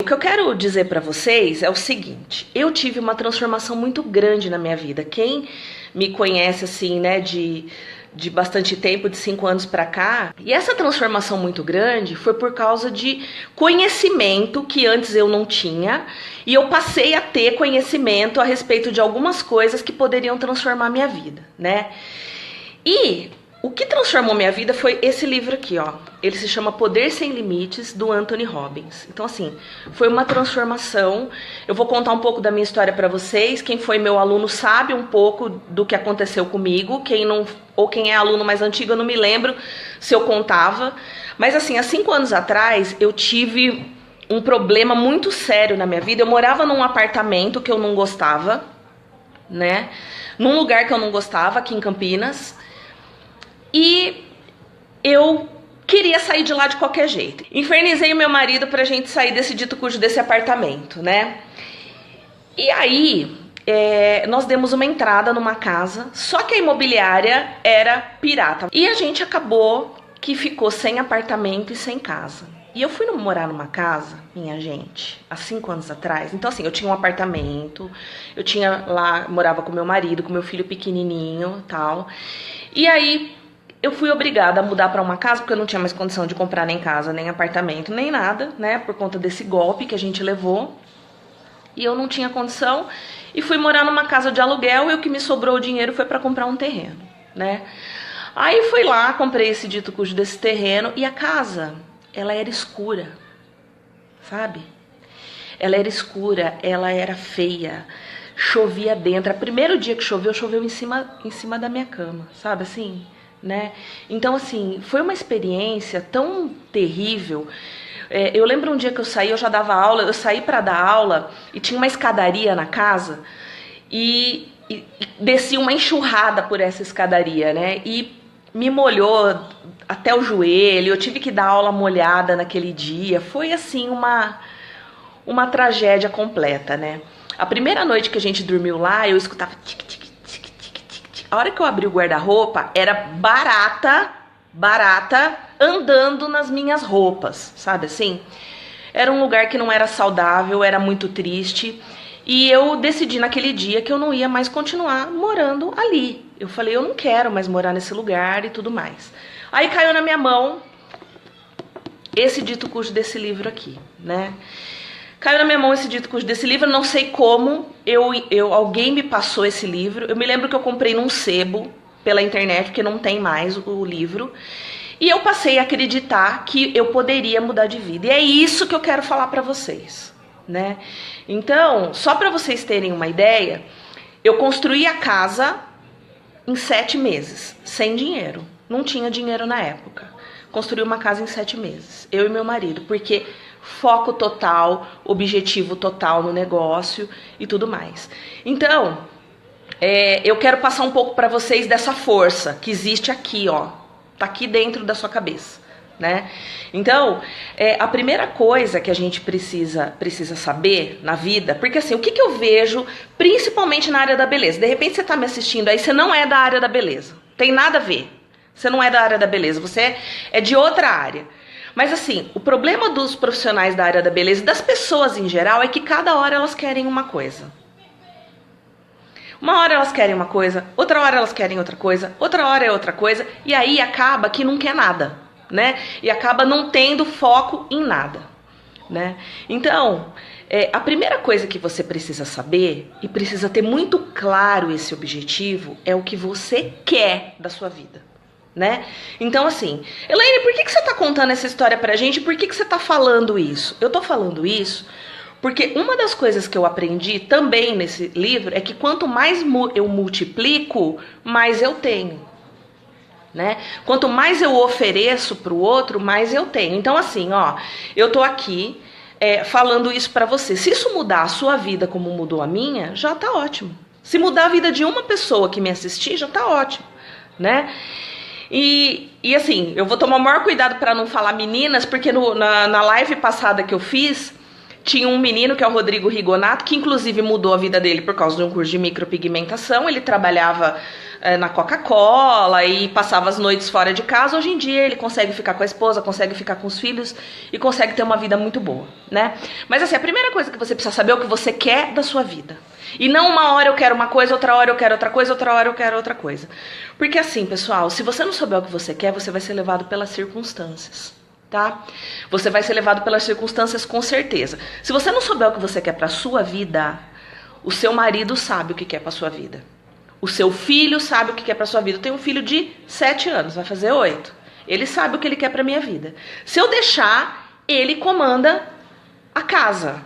O que eu quero dizer pra vocês é o seguinte, eu tive uma transformação muito grande na minha vida. Quem me conhece assim, né, de bastante tempo, de 5 anos pra cá, e essa transformação muito grande foi por causa de conhecimento que antes eu não tinha, e eu passei a ter conhecimento a respeito de algumas coisas que poderiam transformar minha vida, né? E o que transformou minha vida foi esse livro aqui, ó. Ele se chama Poder Sem Limites, do Anthony Robbins. Então, assim, foi uma transformação. Eu vou contar um pouco da minha história pra vocês. Quem foi meu aluno sabe um pouco do que aconteceu comigo. Quem não, ou quem é aluno mais antigo, eu não me lembro se eu contava. Mas, assim, há 5 anos atrás, eu tive um problema muito sério na minha vida. Eu morava num apartamento que eu não gostava, né? Num lugar que eu não gostava, aqui em Campinas. E eu queria sair de lá de qualquer jeito. Infernizei o meu marido pra gente sair desse dito cujo desse apartamento, né? E aí, nós demos uma entrada numa casa, só que a imobiliária era pirata. E a gente acabou que ficou sem apartamento e sem casa. E eu fui morar numa casa, minha gente, há 5 anos atrás. Então, assim, eu tinha um apartamento, eu tinha lá, morava com meu marido, com meu filho pequenininho e tal. E aí eu fui obrigada a mudar para uma casa, porque eu não tinha mais condição de comprar nem casa, nem apartamento, nem nada, né? Por conta desse golpe que a gente levou. E eu não tinha condição. E fui morar numa casa de aluguel e o que me sobrou o dinheiro foi para comprar um terreno, né? Aí fui lá, comprei esse dito cujo desse terreno e a casa, ela era escura, sabe? Ela era escura, ela era feia, chovia dentro. O primeiro dia que choveu em cima da minha cama, sabe assim? Né? Então, assim, foi uma experiência tão terrível. Eu lembro um dia que eu saí, eu já dava aula, eu saí para dar aula e tinha uma escadaria na casa e desci uma enxurrada por essa escadaria, né? E me molhou até o joelho, eu tive que dar aula molhada naquele dia. Foi, assim, uma tragédia completa, né? A primeira noite que a gente dormiu lá, eu escutava tic-tic. A hora que eu abri o guarda-roupa, era barata andando nas minhas roupas, sabe assim? Era um lugar que não era saudável, era muito triste. E eu decidi naquele dia que eu não ia mais continuar morando ali. Eu falei, eu não quero mais morar nesse lugar e tudo mais. Aí caiu na minha mão esse dito cujo desse livro aqui, né? Caiu na minha mão esse dito cujo desse livro, não sei como, alguém me passou esse livro. Eu me lembro que eu comprei num sebo pela internet, porque não tem mais o livro. E eu passei a acreditar que eu poderia mudar de vida. E é isso que eu quero falar pra vocês, né? Então, só pra vocês terem uma ideia, eu construí a casa em 7 meses, sem dinheiro. Não tinha dinheiro na época. Construí uma casa em 7 meses, eu e meu marido, porque foco total, objetivo total no negócio e tudo mais. Então, eu quero passar um pouco para vocês dessa força que existe aqui, ó. Tá aqui dentro da sua cabeça, né? Então, a primeira coisa que a gente precisa saber na vida, porque assim, o que eu vejo, principalmente na área da beleza? De repente você tá me assistindo aí, você não é da área da beleza. Tem nada a ver. Você não é da área da beleza, você é de outra área. Mas assim, o problema dos profissionais da área da beleza e das pessoas em geral é que cada hora elas querem uma coisa. Uma hora elas querem uma coisa, outra hora elas querem outra coisa, outra hora é outra coisa, e aí acaba que não quer nada, né? E acaba não tendo foco em nada, né? Então, a primeira coisa que você precisa saber, e precisa ter muito claro esse objetivo, é o que você quer da sua vida. Né? Então assim, Elaine, por que você tá contando essa história pra gente? Por que você tá falando isso? Eu tô falando isso porque uma das coisas que eu aprendi também nesse livro é que quanto mais eu multiplico, mais eu tenho, né? Quanto mais eu ofereço pro outro, mais eu tenho. Então assim, ó, eu tô aqui falando isso pra você. Se isso mudar a sua vida como mudou a minha, já tá ótimo. Se mudar a vida de uma pessoa que me assistir, já tá ótimo, né? E assim, eu vou tomar o maior cuidado para não falar meninas, porque na live passada que eu fiz, Tinha um menino que é o Rodrigo Rigonato, que inclusive mudou a vida dele por causa de um curso de micropigmentação. Ele trabalhava na Coca-Cola e passava as noites fora de casa. Hoje em dia ele consegue ficar com a esposa, consegue ficar com os filhos e consegue ter uma vida muito boa, né? Mas assim, a primeira coisa que você precisa saber é o que você quer da sua vida. E não uma hora eu quero uma coisa, outra hora eu quero outra coisa, outra hora eu quero outra coisa. Porque assim, pessoal, se você não souber o que você quer, você vai ser levado pelas circunstâncias. Tá? Você vai ser levado pelas circunstâncias com certeza. Se você não souber o que você quer para sua vida, o seu marido sabe o que quer para sua vida. O seu filho sabe o que quer para sua vida. Eu tenho um filho de 7 anos, vai fazer 8. Ele sabe o que ele quer para minha vida. Se eu deixar, ele comanda a casa,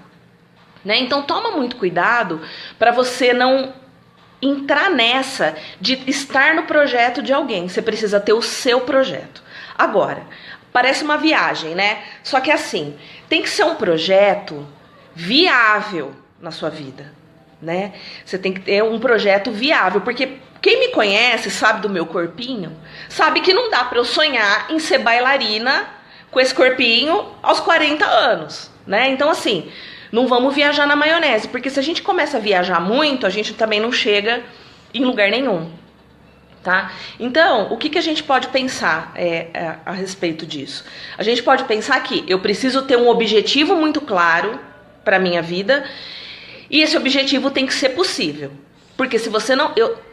né? Então toma muito cuidado para você não entrar nessa de estar no projeto de alguém. Você precisa ter o seu projeto. Agora, parece uma viagem, né? Só que assim, tem que ser um projeto viável na sua vida, né? Você tem que ter um projeto viável, porque quem me conhece, sabe do meu corpinho, sabe que não dá pra eu sonhar em ser bailarina com esse corpinho aos 40 anos, né? Então assim, não vamos viajar na maionese, porque se a gente começa a viajar muito, a gente também não chega em lugar nenhum. Tá? Então, o que a gente pode pensar a respeito disso? A gente pode pensar que eu preciso ter um objetivo muito claro para a minha vida e esse objetivo tem que ser possível. Porque se você não...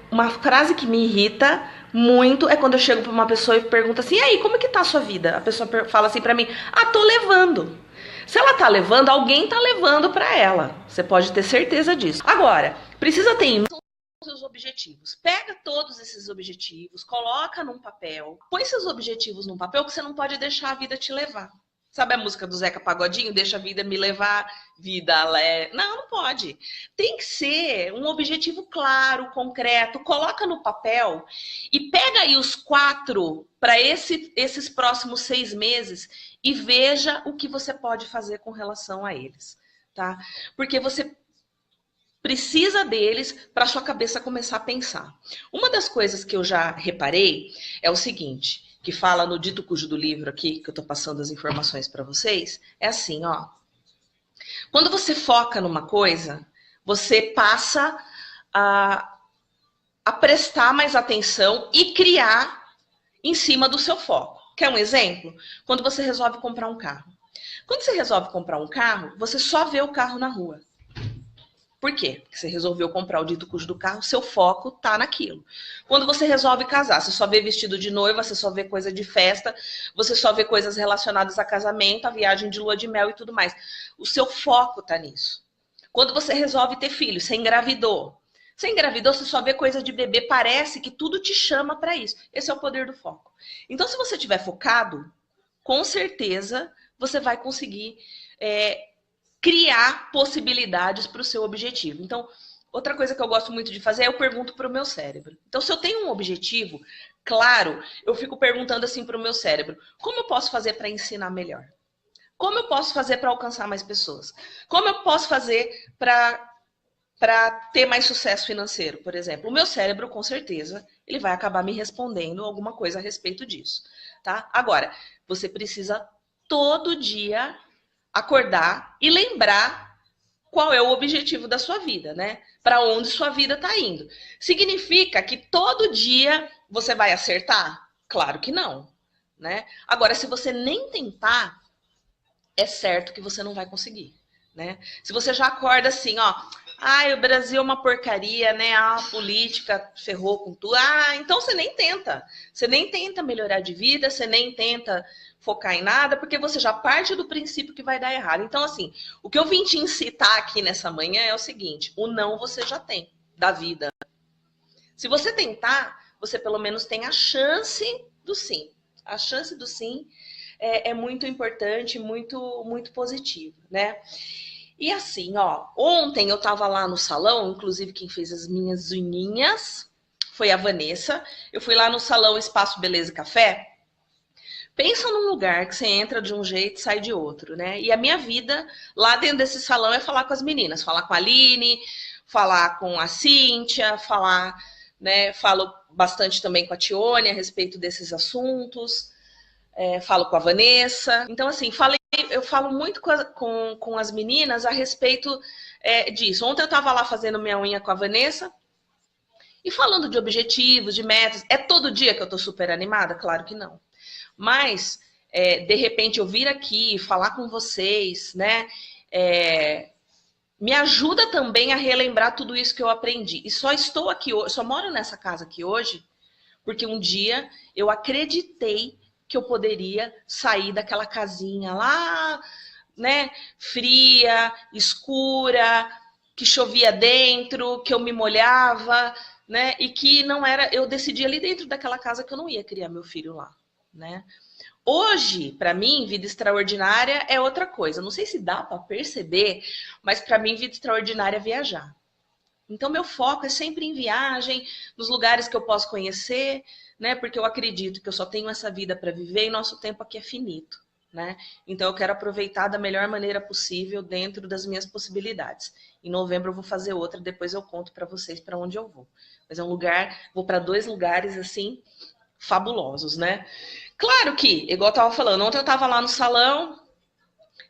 uma frase que me irrita muito é quando eu chego para uma pessoa e pergunto assim, e aí, como é que tá a sua vida? A pessoa fala assim para mim, tô levando. Se ela tá levando, alguém tá levando para ela. Você pode ter certeza disso. Agora, precisa ter seus objetivos. Pega todos esses objetivos, coloca num papel, põe seus objetivos num papel que você não pode deixar a vida te levar. Sabe a música do Zeca Pagodinho? Deixa a vida me levar, vida leve. Não, não pode. Tem que ser um objetivo claro, concreto. Coloca no papel e pega aí os 4 para esses próximos 6 meses e veja o que você pode fazer com relação a eles, tá? Porque você precisa deles para sua cabeça começar a pensar. Uma das coisas que eu já reparei é o seguinte, que fala no dito cujo do livro aqui, que eu estou passando as informações para vocês, é assim, ó. Quando você foca numa coisa, você passa a prestar mais atenção e criar em cima do seu foco. Quer um exemplo? Quando você resolve comprar um carro. Quando você resolve comprar um carro, você só vê o carro na rua. Por quê? Porque você resolveu comprar o dito cujo do carro, seu foco tá naquilo. Quando você resolve casar, você só vê vestido de noiva, você só vê coisa de festa, você só vê coisas relacionadas a casamento, a viagem de lua de mel e tudo mais. O seu foco tá nisso. Quando você resolve ter filho, você engravidou. Você engravidou, você só vê coisa de bebê, parece que tudo te chama para isso. Esse é o poder do foco. Então, se você estiver focado, com certeza você vai conseguir criar possibilidades para o seu objetivo. Então, outra coisa que eu gosto muito de fazer é eu pergunto para o meu cérebro. Então, se eu tenho um objetivo claro, eu fico perguntando assim para o meu cérebro, como eu posso fazer para ensinar melhor? Como eu posso fazer para alcançar mais pessoas? Como eu posso fazer para ter mais sucesso financeiro, por exemplo? O meu cérebro, com certeza, ele vai acabar me respondendo alguma coisa a respeito disso, tá? Agora, você precisa todo dia acordar e lembrar qual é o objetivo da sua vida, né? Para onde sua vida está indo. Significa que todo dia você vai acertar? Claro que não, né? Agora, se você nem tentar, é certo que você não vai conseguir, né? Se você já acorda assim, ó, o Brasil é uma porcaria, né? A política ferrou com tudo. Então você nem tenta. Você nem tenta melhorar de vida, você nem tenta focar em nada, porque você já parte do princípio que vai dar errado. Então, assim, o que eu vim te incitar aqui nessa manhã é o seguinte, o não você já tem da vida. Se você tentar, você pelo menos tem a chance do sim. A chance do sim é muito importante, muito, muito positivo, né? E assim, ó, ontem eu tava lá no salão, inclusive quem fez as minhas unhinhas foi a Vanessa. Eu fui lá no salão Espaço Beleza e Café. Pensa num lugar que você entra de um jeito e sai de outro, né? E a minha vida lá dentro desse salão é falar com as meninas, falar com a Aline, falar com a Cíntia, falar, né? Falo bastante também com a Tione a respeito desses assuntos. Falo com a Vanessa. Então, assim, eu falo muito com as meninas a respeito disso. Ontem eu estava lá fazendo minha unha com a Vanessa e falando de objetivos, de metas. É todo dia que eu estou super animada? Claro que não. Mas, de repente, eu vir aqui falar com vocês, né? Me ajuda também a relembrar tudo isso que eu aprendi. E só estou aqui hoje, só moro nessa casa aqui hoje, porque um dia eu acreditei que eu poderia sair daquela casinha lá, né, fria, escura, que chovia dentro, que eu me molhava, né, e que não era, eu decidi ali dentro daquela casa que eu não ia criar meu filho lá, né? Hoje, para mim, vida extraordinária é outra coisa. Não sei se dá para perceber, mas para mim vida extraordinária é viajar. Então, meu foco é sempre em viagem, nos lugares que eu posso conhecer, né? Porque eu acredito que eu só tenho essa vida para viver e nosso tempo aqui é finito, né? Então, eu quero aproveitar da melhor maneira possível dentro das minhas possibilidades. Em novembro eu vou fazer outra, depois eu conto para vocês para onde eu vou. Mas é um lugar, vou para 2 lugares assim fabulosos, né? Claro que, igual eu tava falando, ontem eu tava lá no salão,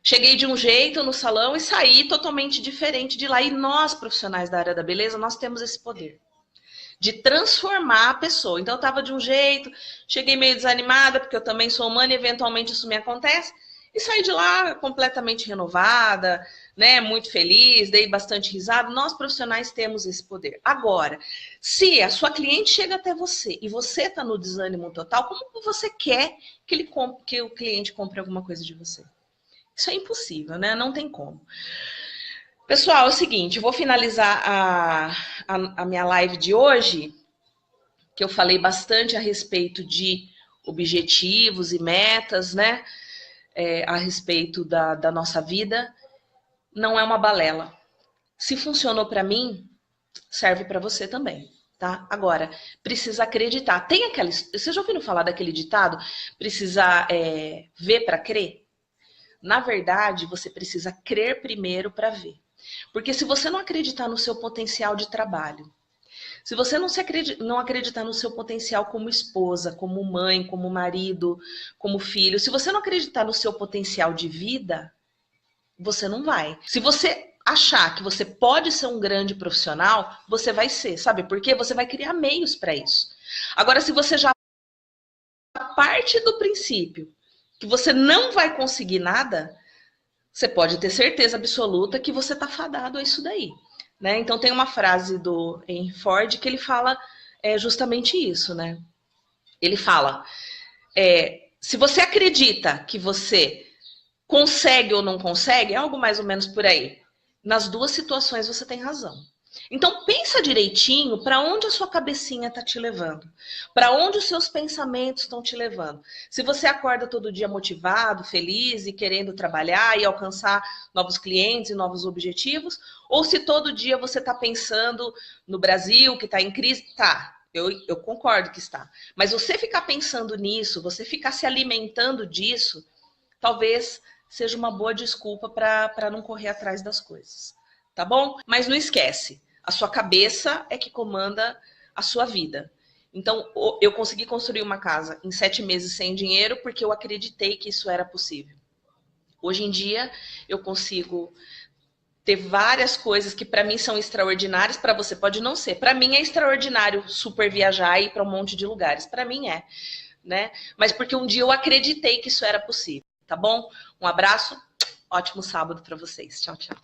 cheguei de um jeito no salão e saí totalmente diferente de lá. E nós, profissionais da área da beleza, nós temos esse poder de transformar a pessoa. Então eu tava de um jeito, cheguei meio desanimada, porque eu também sou humana e eventualmente isso me acontece, e saí de lá completamente renovada, né, muito feliz, dei bastante risada. Nós profissionais temos esse poder. Agora, se a sua cliente chega até você e você está no desânimo total, como você quer que o cliente compre alguma coisa de você? Isso é impossível, né? Não tem como. Pessoal, é o seguinte, eu vou finalizar a minha live de hoje, que eu falei bastante a respeito de objetivos e metas, né? A respeito da nossa vida. Não é uma balela. Se funcionou para mim, serve para você também, tá? Agora, precisa acreditar. Tem aquela... Vocês já ouviram falar daquele ditado? Precisa ver para crer? Na verdade, você precisa crer primeiro para ver. Porque se você não acreditar no seu potencial de trabalho, se você não acreditar no seu potencial como esposa, como mãe, como marido, como filho, se você não acreditar no seu potencial de vida, você não vai. Se você achar que você pode ser um grande profissional, você vai ser. Sabe por quê? Você vai criar meios para isso. Agora, se você já parte do princípio que você não vai conseguir nada, você pode ter certeza absoluta que você está fadado a isso daí. Né? Então tem uma frase do Henry Ford que ele fala justamente isso, né? Ele fala, se você acredita que você consegue ou não consegue, é algo mais ou menos por aí. Nas duas situações você tem razão. Então pensa direitinho para onde a sua cabecinha está te levando, para onde os seus pensamentos estão te levando. Se você acorda todo dia motivado, feliz e querendo trabalhar e alcançar novos clientes e novos objetivos, ou se todo dia você está pensando no Brasil que está em crise, tá? Eu concordo que está. Mas você ficar pensando nisso, você ficar se alimentando disso, talvez seja uma boa desculpa para não correr atrás das coisas. Tá bom? Mas não esquece, a sua cabeça é que comanda a sua vida. Então, eu consegui construir uma casa em 7 meses sem dinheiro porque eu acreditei que isso era possível. Hoje em dia, eu consigo ter várias coisas que para mim são extraordinárias, para você pode não ser. Para mim é extraordinário super viajar e ir para um monte de lugares. Para mim é, né? Mas porque um dia eu acreditei que isso era possível, tá bom? Um abraço, ótimo sábado para vocês. Tchau, tchau.